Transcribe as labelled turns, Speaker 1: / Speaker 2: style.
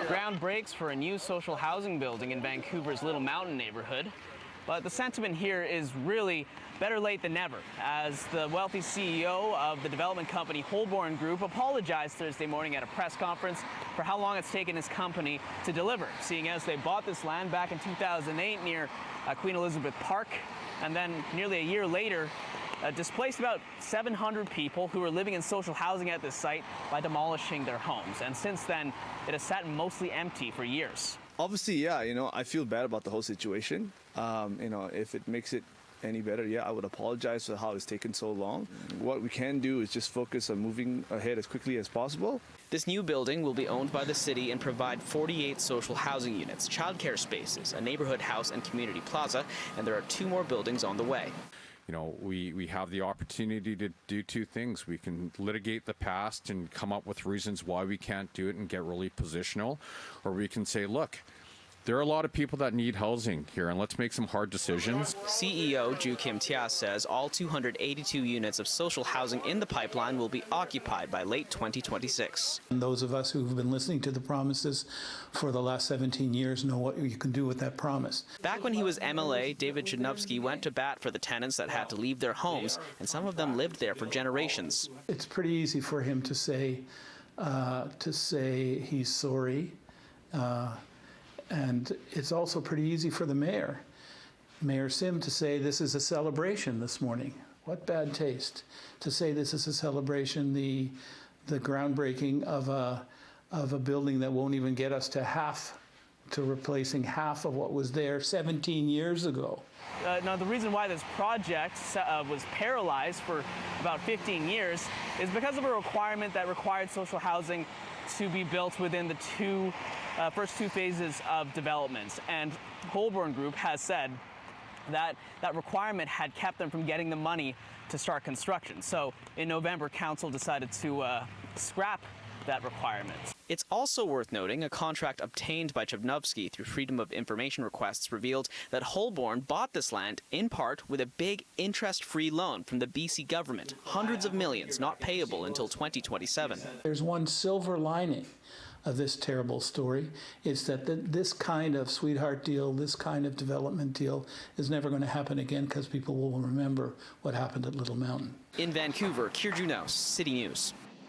Speaker 1: Ground breaks for a new social housing building in Vancouver's Little Mountain neighborhood. But the sentiment here is really better late than never, as the wealthy CEO of the development company Holborn Group apologized Thursday morning at a press conference for how long it's taken his company to deliver, seeing as they bought this land back in 2008 near Queen Elizabeth Park, and then nearly a year later displaced about 700 people who were living in social housing at this site by demolishing their homes. And since then, it has sat mostly empty for years.
Speaker 2: Obviously, yeah, I feel bad about the whole situation. If it makes it any better, yeah, I would apologize for how it's taken so long. What we can do is just focus on moving ahead as quickly as possible.
Speaker 1: This new building will be owned by the city and provide 48 social housing units, childcare spaces, a neighborhood house and community plaza, and there are 2 more buildings on the way.
Speaker 3: We have the opportunity to do 2 things. We can litigate the past and come up with reasons why we can't do it and get really positional, or we can say, look, there are a lot of people that need housing here, and let's make some hard decisions.
Speaker 1: CEO Ju Kim Tia says all 282 units of social housing in the pipeline will be occupied by late 2026.
Speaker 4: And those of us who've been listening to the promises for the last 17 years know what you can do with that promise.
Speaker 1: Back when he was MLA, David Chudnovsky went to bat for the tenants that had to leave their homes, and some of them lived there for generations.
Speaker 4: It's pretty easy for him to say he's sorry. And it's also pretty easy for the mayor, Mayor Sim, to say this is a celebration this morning. What bad taste to say this is a celebration, the groundbreaking of a building that won't even get us to replacing half of what was there 17 years ago.
Speaker 1: Now, the reason why this project was paralyzed for about 15 years is because of a requirement that required social housing to be built within the first 2 phases of development. And Holborn Group has said that that requirement had kept them from getting the money to start construction. So in November, council decided to scrap that requirement. It's also worth noting a contract obtained by Chudnovsky through Freedom of Information requests revealed that Holborn bought this land in part with a big interest-free loan from the BC government, hundreds of millions not payable until 2027.
Speaker 4: There's one silver lining of this terrible story. It's that this kind of sweetheart deal, this kind of development deal is never going to happen again because people will remember what happened at Little Mountain.
Speaker 1: In Vancouver, Kier Junos, City News.